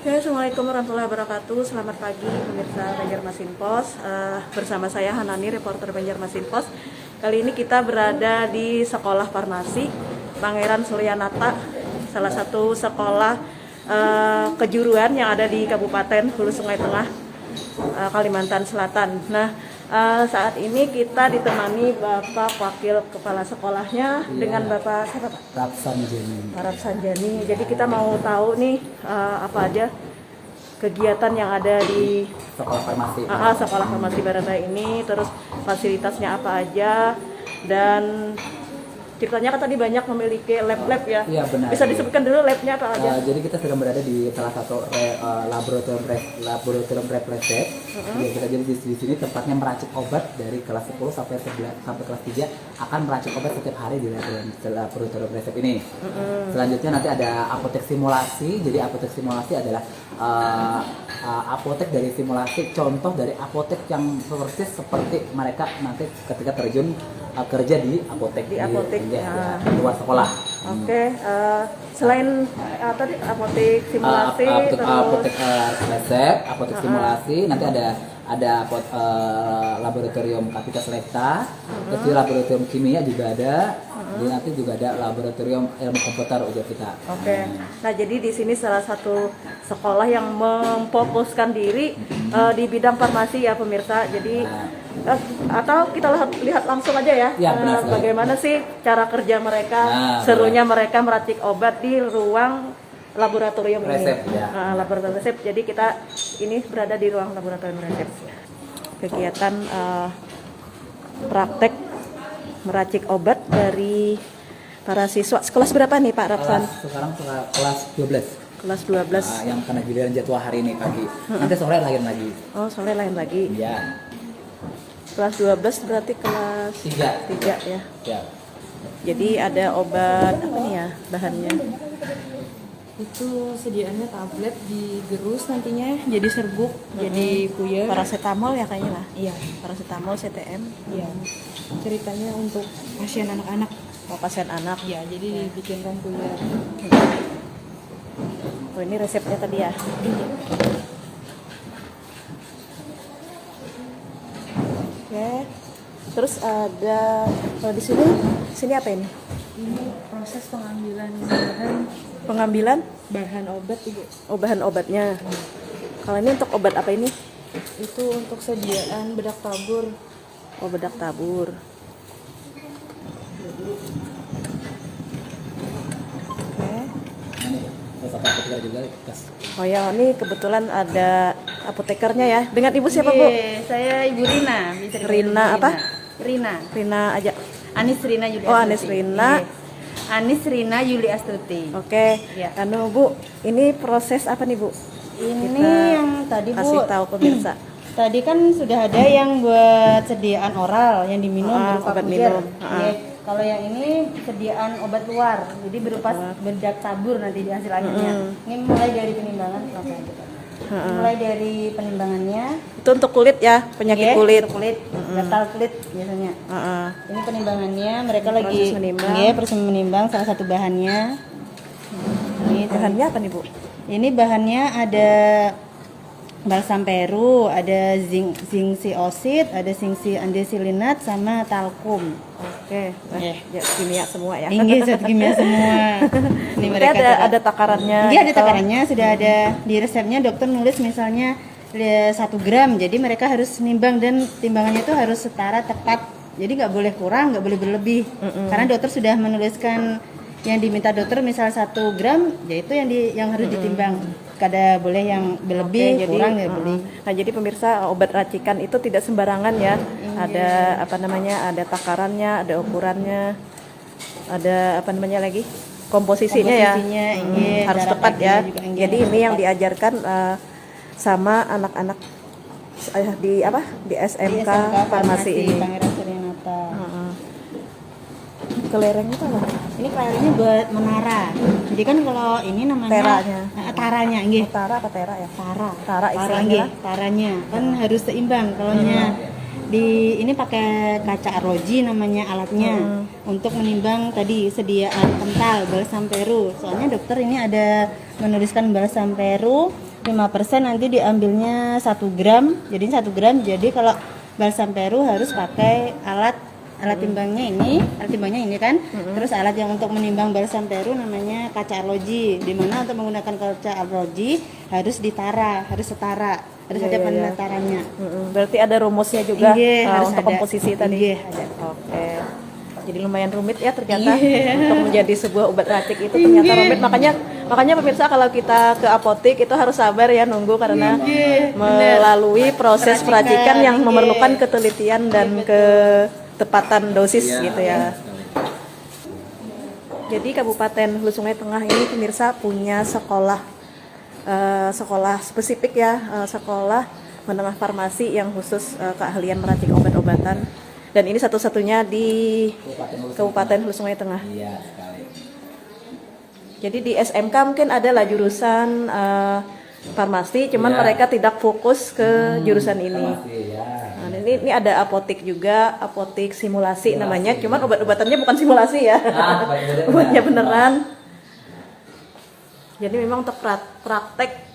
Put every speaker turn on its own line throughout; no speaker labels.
Oke, Assalamualaikum warahmatullahi wabarakatuh. Selamat pagi pemirsa Banjarmasin Pos. Bersama saya Hanani, reporter Banjarmasin Pos. Kali ini kita berada di Sekolah Farmasi Pangeran Suryanata, salah satu sekolah kejuruan yang ada di Kabupaten Hulu Sungai Tengah, Kalimantan Selatan. Nah, saat ini kita ditemani Bapak Wakil Kepala Sekolahnya dengan Bapak siapa Pak? Arab Sanjani. Jadi kita mau tahu nih apa aja kegiatan yang ada di Sekolah Farmasi Barata ini, terus fasilitasnya apa aja, dan ceritanya kan tadi banyak memiliki lab-lab ya.
Iya benar.
Bisa disebutkan dulu labnya apa aja?
Jadi kita sedang berada di salah satu laboratorium resep. Jadi di sini tempatnya meracik obat dari kelas 10 sampai 11 sampai kelas 3 akan meracik obat setiap hari di laboratorium resep ini. Selanjutnya nanti ada apotek simulasi. Jadi apotek simulasi adalah apotek dari simulasi, contoh dari apotek yang persis seperti mereka nanti ketika terjun kerja di apotek
Di apotek
ya, di luar sekolah.
Oke, selain tadi apotek simulasi,
apotek resep, apotek simulasi, nanti ada laboratorium Kapita Selekta, terus di laboratorium kimia juga ada, dan nanti juga ada laboratorium ilmu komputer ujar kita.
Oke. Nah, jadi di sini salah satu sekolah yang memfokuskan diri di bidang farmasi ya pemirsa. Jadi atau kita lihat langsung aja ya,
Ya, benar,
bagaimana sih cara kerja mereka, serunya mereka meracik obat di ruang laboratorium
resep,
ini.
ya.
Laboratorium resep. Jadi kita ini berada di ruang laboratorium resep. Kegiatan praktek meracik obat dari para siswa. Kelas berapa nih Pak Rapsan?
Sekarang kelas 12.
Kelas 12.
Yang kena giliran jadwal hari ini pagi. Nanti sore lain lagi.
Oh, sore lain lagi.
Ya.
Kelas 12 berarti kelas 3 ya.
Ya.
Jadi ada obat apa nih ya bahannya?
Itu sediaannya tablet digerus nantinya jadi serbuk, jadi puyer.
Paracetamol ya kayaknya lah.
Iya,
Paracetamol CTM.
iya. Ceritanya untuk pasien anak-anak.
Oh, pasien anak.
Ya, jadi dibikinkan puyer.
Oh, ini resepnya tadi ya. Oke. Terus ada kalau di sini apa ini?
Ini proses pengambilan
Pengambilan
bahan obat, Ibu.
oh, bahan obatnya. Kalau ini untuk obat apa ini?
Itu untuk sediaan bedak tabur.
Oh, bedak tabur. Oke.
Terus apoteker juga kas.
Oh ya, ini kebetulan ada apotekernya ya. Dengan ibu siapa Bu?
Saya Ibu Rina. Bisa dipanggil
Rina
Ibu
apa?
Rina.
Rina aja.
Anis Rina Yuli
Oh,
Astuti.
Anis Rina.
Iya. Anis Rina Yuli Astuti.
Oke.
Ya.
Anu Bu, ini proses apa nih Bu?
Ini
Kita
yang tadi Bu.
kasih tahu pemirsa.
Tadi kan sudah ada yang buat sediaan oral yang diminum berupa
obat
puyer.
minum.
Iya. Kalau yang ini sediaan obat luar, jadi berupa bedak tabur nanti di hasil akhirnya. Ini mulai dari penimbangan, mulai dari penimbangannya.
Itu untuk kulit ya, penyakit
Iya,
kulit.
untuk kulit, gatal kulit biasanya.
Heeh.
Ini penimbangannya, mereka lagi
Proses menimbang.
iya, proses menimbang salah satu bahannya. Ini
Bahannya apa nih Bu?
Ini bahannya ada balsam peru, ada zinc siosit, ada zinc andesilinat sama talkum.
Oke. Nah, ya, kimia semua ya.
Ini zat kimia semua. Ini
Berarti ada takarannya.
Iya, ada
gitu.
takarannya, sudah ada di resepnya dokter nulis misalnya 1 gram. Jadi mereka harus nimbang dan timbangannya itu harus setara tepat. Jadi nggak boleh kurang, nggak boleh berlebih. Karena dokter sudah menuliskan yang diminta dokter misal 1 gram, yaitu yang harus ditimbang. Kada boleh yang berlebih,
Oke,
kurang nggak boleh.
Nah, jadi pemirsa, obat racikan itu tidak sembarangan ya. Ada apa namanya? Ada takarannya, ada ukurannya. Ada apa namanya lagi? Komposisinya ya.
iya,
Harus
darah
tepat ya.
dagingnya juga, iya,
Jadi
harus
ini yang
tepat.
diajarkan sama anak-anak di apa? Di SMK, Farmasi ini.
Pangeran Suryanata.
Kelereng itu apa?
Ini kelerengnya buat menara. Jadi kan kalau ini namanya
Teranya.
taranya, nggih.
Tara apa tera ya?
Tara.
Tara istilahnya.
nggih, taranya. Kan harus seimbang kalau di ini pakai kaca arloji namanya alatnya untuk menimbang tadi sediaan kental balsam peru. Soalnya dokter ini ada menuliskan balsam peru 5% nanti diambilnya 1 gram. Jadi 1 gram. Jadi kalau balsam peru harus pakai alat timbangnya ini kan. Terus alat yang untuk menimbang balsam peru namanya kaca arloji. Di mana untuk menggunakan kaca arloji harus setara, harus ada penatarannya.
Berarti ada rumusnya juga
Iya, harus
untuk
ada.
komposisi tadi.
Iya, ada.
Oke. Jadi lumayan rumit ya ternyata untuk menjadi sebuah obat racik itu ternyata rumit. Makanya pemirsa kalau kita ke apotek itu harus sabar ya nunggu karena melalui proses peracikan yang memerlukan ketelitian dan ketepatan dosis gitu ya. Jadi Kabupaten Hulu Sungai Tengah ini pemirsa punya sekolah spesifik ya, sekolah menengah farmasi yang khusus keahlian meracik obat-obatan. Dan ini satu-satunya di Kabupaten Hulu Sungai Tengah.
Iya sekali.
Jadi di SMK mungkin ada lah jurusan farmasi, cuman
Iya.
mereka tidak fokus ke jurusan ini.
Farmasi, ya.
Nah, ini ada apotek juga, apotek simulasi namanya, cuman obat-obatannya bukan simulasi ya, obatnya beneran. Jadi memang untuk praktek.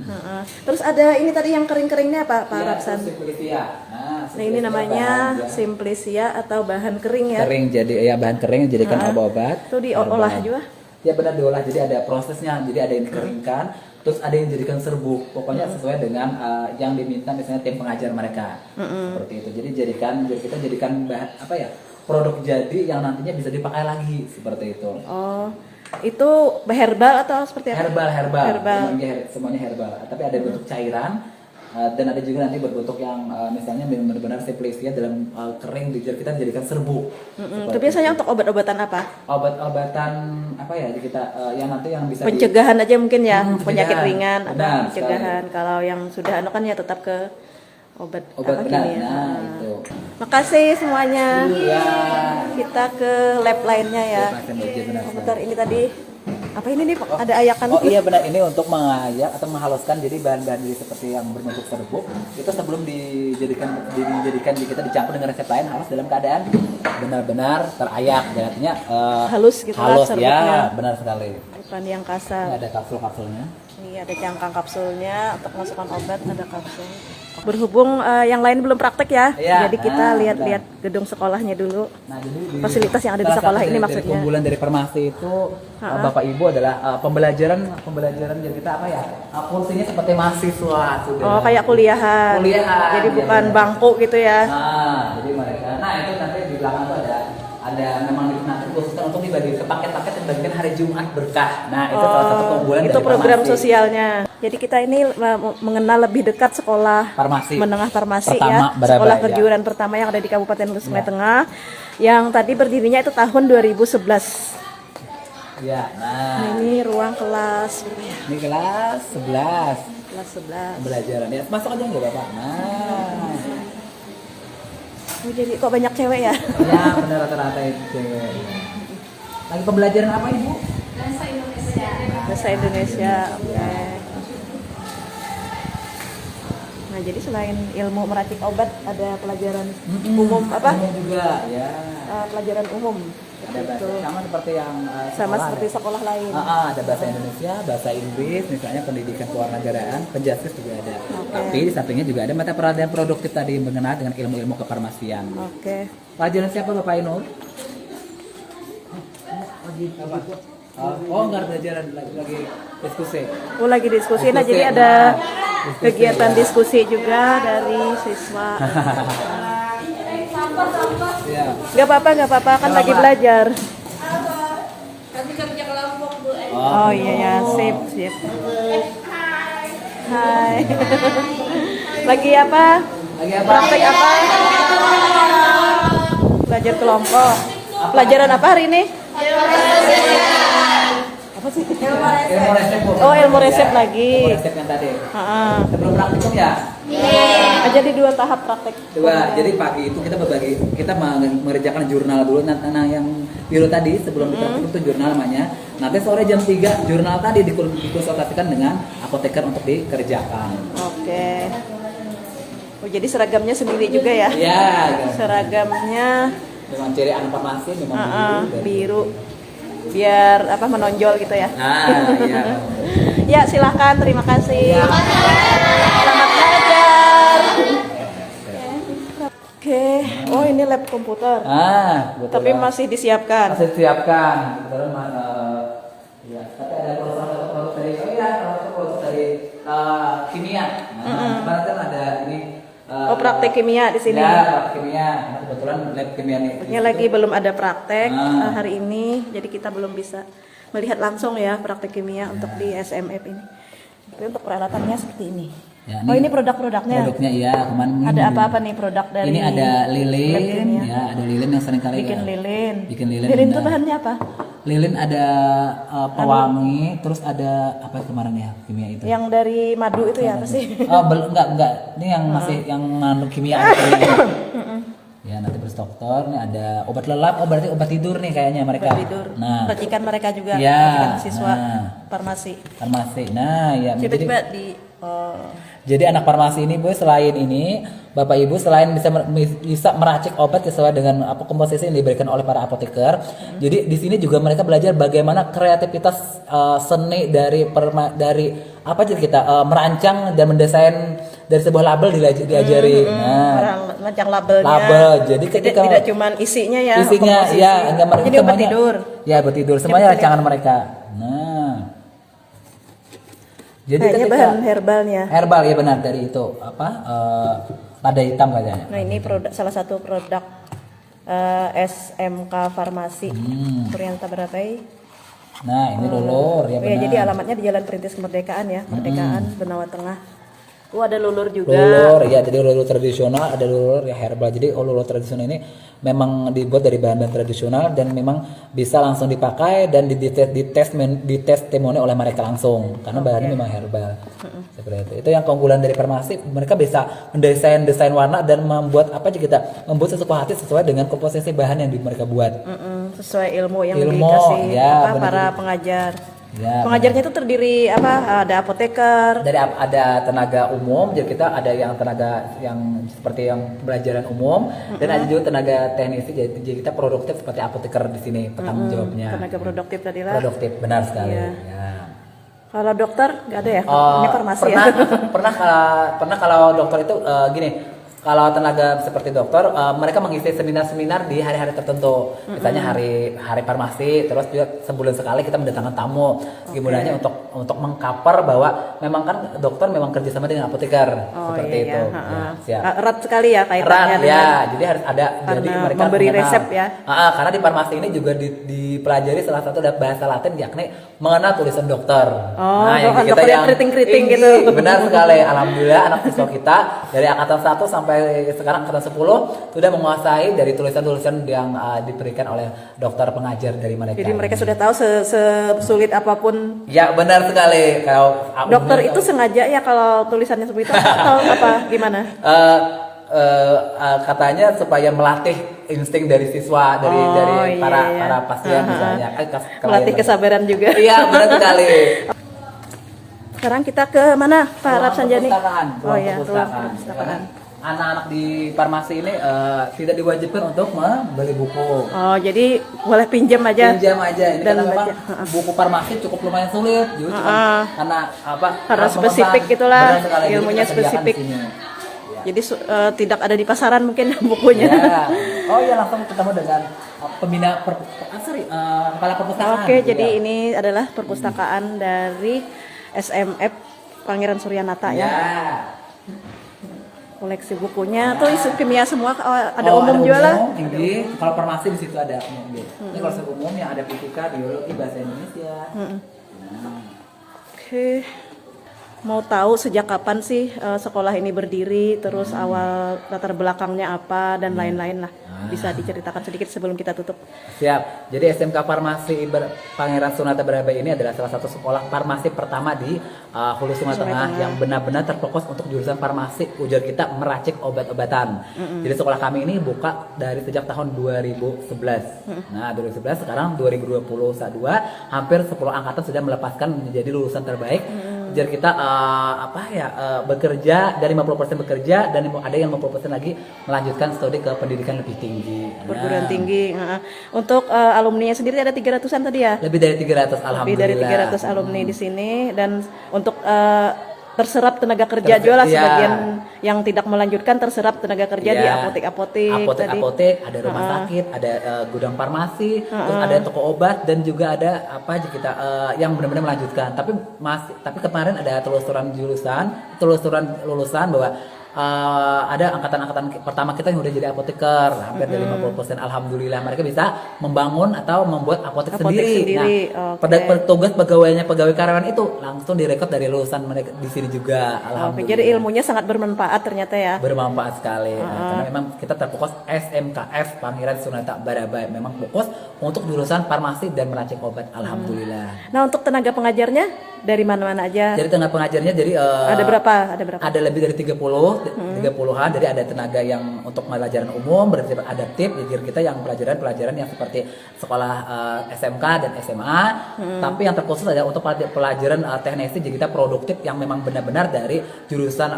Heeh. Terus ada ini tadi yang kering-keringnya apa, Pak Rapsan?
Simplisia.
Nah ini namanya simplisia atau bahan kering ya.
Kering, jadi ya bahan kering dijadikan obat-obat.
Itu diolah juga.
Ya benar diolah, jadi ada prosesnya, jadi ada yang dikeringkan, terus ada yang dijadikan serbuk. Pokoknya sesuai dengan yang diminta misalnya tim pengajar mereka. Seperti itu. Jadi kita jadikan bahan apa ya? Produk jadi yang nantinya bisa dipakai lagi seperti itu.
Oh, itu herbal atau seperti apa?
Herbal. Semuanya herbal. Tapi ada bentuk cairan dan ada juga nanti berbentuk yang misalnya benar-benar simplisia dalam kering kita jadikan serbuk.
Itu biasanya untuk obat-obatan apa?
Obat-obatan apa ya kita yang nanti yang bisa
Pencegahan aja mungkin ya,
pencegahan.
penyakit ringan atau
Benar,
pencegahan. Kalau yang sudah kan ya tetap ke obat apa
benar.
kimia.
Nah, itu.
Makasih semuanya.
Iya.
Kita ke lab lainnya ya.
Benar.
Bentar, ini tadi apa ini nih? Ada ayakan.
Oh iya benar, ini untuk mengayak atau menghaluskan jadi bahan-bahan jadi seperti yang berbentuk serbuk itu sebelum dijadikan kita dicampur dengan resep lain harus dalam keadaan benar-benar terayak, artinya
Halus gitu lah
halus
serbuknya.
ya, benar sekali.
Bukan yang kasar.
Ini ada kapsul-kapsulnya.
Ini ada cangkang kapsulnya untuk masukkan obat, ada kapsul. Berhubung yang lain belum praktek ya,
Iya,
jadi kita
nah,
lihat-lihat gedung sekolahnya dulu.
Nah, jadi
Fasilitas yang ada di
salah
sekolah
satu
ini
dari
maksudnya.
keunggulan dari farmasi itu Bapak Ibu adalah pembelajaran jadi kita apa ya? Fungsinya seperti mahasiswa sudah.
Oh, kayak kuliahan.
Kuliahan,
Jadi
ya,
bukan
benar.
bangku gitu ya.
Nah, jadi mereka. Nah, itu nanti di belakang tuh ada memang nanti khususnya untuk dibagi ke paket-paket yang bagikan hari Jumat berkah. Nah, itu salah satu keunggulan
Itu
dari
program
farmasi.
sosialnya. Jadi kita ini mengenal lebih dekat sekolah
Farmasi.
menengah farmasi
Pertama,
ya,
Baraba,
sekolah
ya.
kejuruan pertama yang ada di Kabupaten Hulu Sungai Tengah, yang tadi berdirinya itu tahun 2011.
Ya,
Nah,
nah.
ini ruang kelas
Ini kelas 11.
kelas 11.
Pembelajaran. Ya, masuk aja enggak, Bapak? Nah.
Oh, jadi kok banyak cewek ya?
Ya, benar rata-rata itu cewek. Lagi pembelajaran apa, Ibu?
Bahasa Indonesia. Oke. Nah, jadi selain ilmu meracik obat ada pelajaran umum apa?
Umum juga, ya.
Pelajaran umum.
Ada bahasa
Itu
sama seperti yang
sama
sekolah,
seperti
ada.
sekolah lain.
Ada bahasa Indonesia, bahasa Inggris, misalnya pendidikan kewarganegaraan, penjaskes juga ada. Tapi di sampingnya juga ada mata pelajaran produktif tadi yang mengenal dengan ilmu-ilmu kefarmasian.
Oke.
Pelajaran siapa Bapak Ainul? Oh, enggak belajar lagi diskusi.
Oh, lagi diskusi. Nah,
Diskusi,
jadi ada
diskusi,
kegiatan
ya.
diskusi juga dari siswa.
Ya.
Gak apa-apa, kan lagi belajar. Oh iya ya, sip. Hai. Lagi apa?
Lagi apa?
Praktek apa? Belajar kelompok. Pelajaran apa hari ini? Apa sih?
Ilmu resep. Bu.
Oh, ilmu resep lagi.
Ilmu resep yang tadi.
Heeh.
Sebelum praktikum ya?
Jadi 2 tahap praktek.
Jadi pagi itu kita mengerjakan jurnal dulu. Nah, yang biru tadi sebelum praktikum itu jurnal namanya. Nanti sore jam 3 jurnal tadi dikonsultasikan dengan apoteker untuk dikerjakan.
Oke. Oh, jadi seragamnya sendiri juga ya?
Iya.
Seragamnya
Memang ciri anak farmasi memang biru.
biru. Biar apa menonjol gitu ya.
Nah, iya.
Ya, silahkan. Terima kasih. Selamat belajar. Oke. Oh, ini lab komputer.
Kebetulan.
Tapi masih disiapkan.
Masih disiapkan. Kebetulan ya, tapi ada produk dari produk dari kimia. Kemarin kan ada ini.
Praktek kimia di sini.
Ya, praktek kimia. Nah, kebetulan lab kimia nih.
Ini lagi belum ada praktek hari ini, jadi kita belum bisa melihat langsung ya praktek kimia untuk di SMF ini. Tapi untuk peralatannya seperti ini.
Ya,
Oh, ini produk-produknya.
Produknya iya, kemarin
Ada apa-apa nih produk dari
ini ada lilin,
lab kimia?
ya ada lilin yang sering kali
Bikin lilin.
Bikin lilin.
Lilin itu
benar.
bahannya apa?
Lilin ada pewangi, terus ada apa kemarin ya kimia itu?
Yang dari madu itu ya apa sih?
Oh, enggak. Ini yang masih yang mengandung kimia. Ya, nanti terus dokter, nih ada obat lelap, berarti obat tidur nih kayaknya mereka.
Obat tidur.
Nah,
Racikan mereka juga,
ya,
racikan siswa
farmasi.
farmasi.
Nah, ya.
Coba di
Jadi anak farmasi ini Bu, selain ini Bapak Ibu selain bisa meracik obat sesuai dengan apa komposisi yang diberikan oleh para apoteker. Jadi di sini juga mereka belajar bagaimana kreativitas seni dari apa jadi kita merancang dan mendesain dari sebuah label diajari.
merancang labelnya.
Label. Jadi ketika
tidak cuman isinya ya.
isinya
komposisi.
ya enggak mereka
Jadi obat tidur.
Ya, obat tidur. Semuanya rancangan mereka. Nah. Jadi
Kayaknya
ketika
bahan herbalnya.
herbal ya benar dari itu lada hitam katanya.
Nah, ini salah satu produk SMK Farmasi Suryanta Barabai.
Nah, ini lulur ya
Oh,
benar.
ya, jadi alamatnya di Jalan Perintis Kemerdekaan ya, Kemerdekaan Benawa Tengah. Ada lulur juga.
Lulur ya, jadi lulur tradisional, ada lulur ya herbal. Jadi lulur tradisional ini memang dibuat dari bahan-bahan tradisional dan memang bisa langsung dipakai dan ditestimoni oleh mereka langsung karena bahannya memang herbal. Seperti itu. Itu yang keunggulan dari farmasi, mereka bisa mendesain desain warna dan membuat membuat sesuatu hati sesuai dengan komposisi bahan yang mereka buat.
Sesuai ilmu yang
Ilmu,
dikasih
ya, benar.
para pengajar.
Ya,
Pengajarnya itu terdiri apa? Ada apoteker.
dari ada tenaga umum, jadi kita ada yang tenaga yang seperti yang pembelajaran umum dan ada juga tenaga teknisi, jadi kita produktif seperti apoteker di sini bertanggung jawabnya.
Tenaga produktif tadi lah.
Produktif, benar sekali.
Iya.
Ya.
Kalau dokter nggak ada ya? Ini farmasi
pernah,
ya.
pernah kalau dokter itu gini. Kalau tenaga seperti dokter, mereka mengisi seminar-seminar di hari-hari tertentu. Misalnya hari farmasi, terus juga sebulan sekali kita mendatangkan tamu. Gimana untuk mengcover bahwa memang kan dokter memang kerjasama dengan apoteker seperti itu. Ya, siap.
Erat sekali ya kaitannya
Erat
dengan
ya, jadi harus ada. Jadi
karena
mereka
memberi
mengenal.
resep ya.
Karena di farmasi ini juga dipelajari salah satu bahasa Latin yakni mengenal tulisan dokter.
Yang dokter yang keriting-keriting gitu.
Benar sekali. Alhamdulillah anak siswa kita dari angkatan 1 sampai sekarang angkatan 10 sudah menguasai dari tulisan-tulisan yang diberikan oleh dokter pengajar dari mereka.
Jadi mereka sudah tahu sesulit apapun.
Ya benar sekali. Kalau
Dokter itu sengaja ya kalau tulisannya seperti itu atau apa gimana?
Katanya supaya melatih insting dari siswa dari para pasien misalnya.
Melatih kesabaran juga.
Iya benar sekali.
Sekarang kita ke mana Pak Arab Sanjani?
Ruang perpustakaan. Anak-anak di farmasi ini tidak diwajibkan untuk membeli buku.
Oh, jadi boleh pinjam aja.
Pinjam aja. Ini
Dan
karena memang
baca.
buku farmasi cukup lumayan sulit. Jadi karena apa?
Karena spesifik itulah,
Benar sekali. Jadi
ilmunya
kita sediakan
spesifik.
di sini.
Jadi tidak ada di pasaran mungkin bukunya.
Ya. Oh ya, langsung ketemu dengan pembina kepala perpustakaan.
Oke, jadi ini adalah perpustakaan dari SMF Pangeran Suryanata ya. Koleksi bukunya tuh isu kimia semua, ada umum juga lah.
Kalau farmasi di situ ada umum. Ini koleksi umum yang ada fisika, biologi, bahasa Indonesia.
Oke. Mau tahu sejak kapan sih sekolah ini berdiri, terus awal latar belakangnya apa dan lain-lain lah. Bisa diceritakan sedikit sebelum kita tutup.
Siap. Jadi SMK Farmasi Pangeran Suryanata Barabai ini adalah salah satu sekolah farmasi pertama di Hulu Sungai Tengah yang benar-benar terfokus untuk jurusan farmasi. Ujar kita meracik obat-obatan. Jadi sekolah kami ini buka dari sejak tahun 2011. Nah, 2011 sekarang 2021 hampir 10 angkatan sudah melepaskan menjadi lulusan terbaik biar kita bekerja dari 50% bekerja dan ada yang 50% lagi melanjutkan studi ke pendidikan lebih tinggi.
Perguruan tinggi. Untuk alumninya sendiri ada 300-an tadi ya?
Lebih dari 300 alhamdulillah.
Lebih dari 300 alumni di sini, dan untuk terserap tenaga kerja juga lah, sebagian yang tidak melanjutkan terserap tenaga kerja di apotek-apotek tadi.
Apotek, ada rumah sakit, ada gudang farmasi, terus ada toko obat, dan juga ada yang benar-benar melanjutkan. Tapi kemarin ada telusuran lulusan bahwa ada angkatan pertama kita yang udah jadi apoteker, hampir dari 50%. Alhamdulillah mereka bisa membangun atau membuat apotek sendiri. Nah, petugas pegawai karyawan itu langsung direkrut dari lulusan mereka di sini juga. Alhamdulillah.
Jadi ilmunya sangat bermanfaat ternyata ya.
Bermanfaat sekali. Karena memang kita terfokus SMKF Pangeran Sunata Barabai, memang fokus untuk jurusan farmasi dan meracik obat. Alhamdulillah.
Nah, untuk tenaga pengajarnya dari mana-mana aja?
Jadi tenaga pengajarnya
ada berapa?
Ada lebih dari 30-an. Jadi ada tenaga yang untuk pelajaran umum bersifat adaptif, jadi kita yang pelajaran yang seperti sekolah SMK dan SMA. Tapi yang terkhusus adalah untuk pelajaran teknisi, jadi kita produktif yang memang benar-benar dari jurusan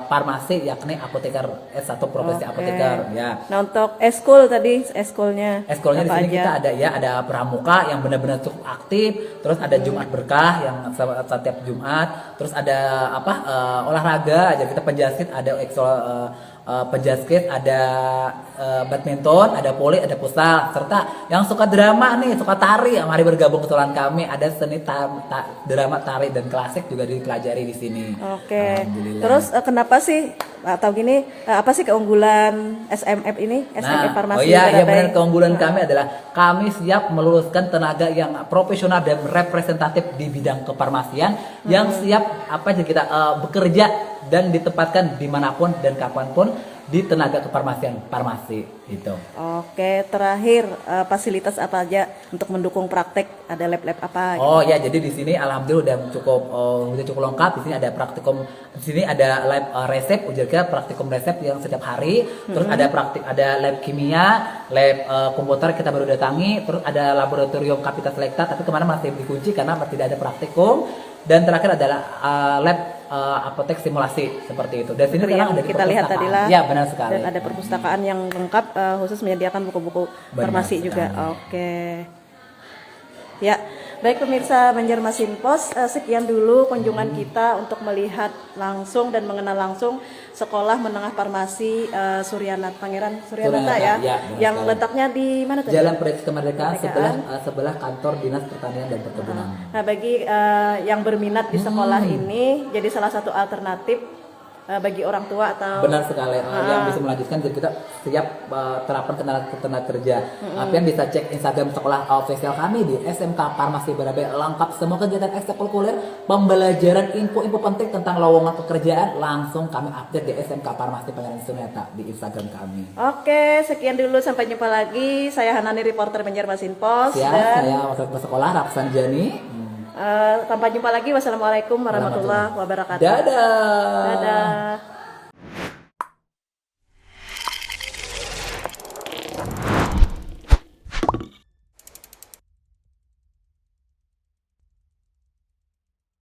farmasi, yakni apoteker S1 profesi apoteker ya.
Nah, untuk eskul tadi, eskulnya
di sini kita ada pramuka yang benar-benar cukup aktif, terus ada Jumat berkah yang setiap Jumat, terus ada olahraga, jadi kita penjahit, ada penjahit, ada badminton, ada voli, ada futsal, serta yang suka drama nih, suka tari, mari bergabung ke keseluruhan kami. Ada seni drama, tari, dan klasik juga dipelajari di sini.
Oke. Terus kenapa sih atau gini, apa sih keunggulan SMF ini, SMF Farmasi?
Benar, keunggulan kami adalah kami siap meluluskan tenaga yang profesional dan representatif di bidang kefarmasian, yang siap kita bekerja dan ditempatkan dimanapun dan kapanpun di tenaga kefarmasian farmasi itu.
Oke, terakhir fasilitas apa aja untuk mendukung praktek? Ada lab-lab apa?
Jadi di sini alhamdulillah udah cukup lengkap. Di sini ada praktikum, di sini ada lab resep, praktikum resep yang setiap hari. Terus ada lab kimia, lab komputer kita baru datangi. Terus ada laboratorium Kapita Selekta, tapi kemarin masih dikunci karena masih tidak ada praktikum. Dan terakhir adalah lab apotek simulasi seperti itu. Dan sini
yang kita lihat tadi lah.
Ya, benar sekali.
Dan ada perpustakaan yang lengkap, khusus menyediakan buku-buku farmasi juga. Oke. Ya, baik pemirsa Banjarmasin Pos, sekian dulu kunjungan kita untuk melihat langsung dan mengenal langsung Sekolah Menengah Farmasi Pangeran Suryanata ya, yang letaknya di mana tadi?
Jalan Press Kemerdekaan sebelah kantor Dinas Pertanian dan Perkebunan.
Nah, bagi yang berminat di sekolah ini, jadi salah satu alternatif bagi orang tua atau
benar sekali yang bisa melanjutkan, jadi kita siap terapkan tenaga kerja. Yang bisa cek Instagram sekolah official kami di SMK Farmasi Barabai, lengkap semua kegiatan ekstrakurikuler, pembelajaran, info-info penting tentang lowongan pekerjaan langsung kami update di SMK Farmasi Pangeran Sunata di Instagram kami. Oke,
sekian dulu, sampai jumpa lagi. Saya Hanani, reporter Banjarmasin Pos.
Saya wakil kepala sekolah Rapsan Jani.
Sampai jumpa lagi. Wassalamualaikum warahmatullahi wabarakatuh.
Dadah.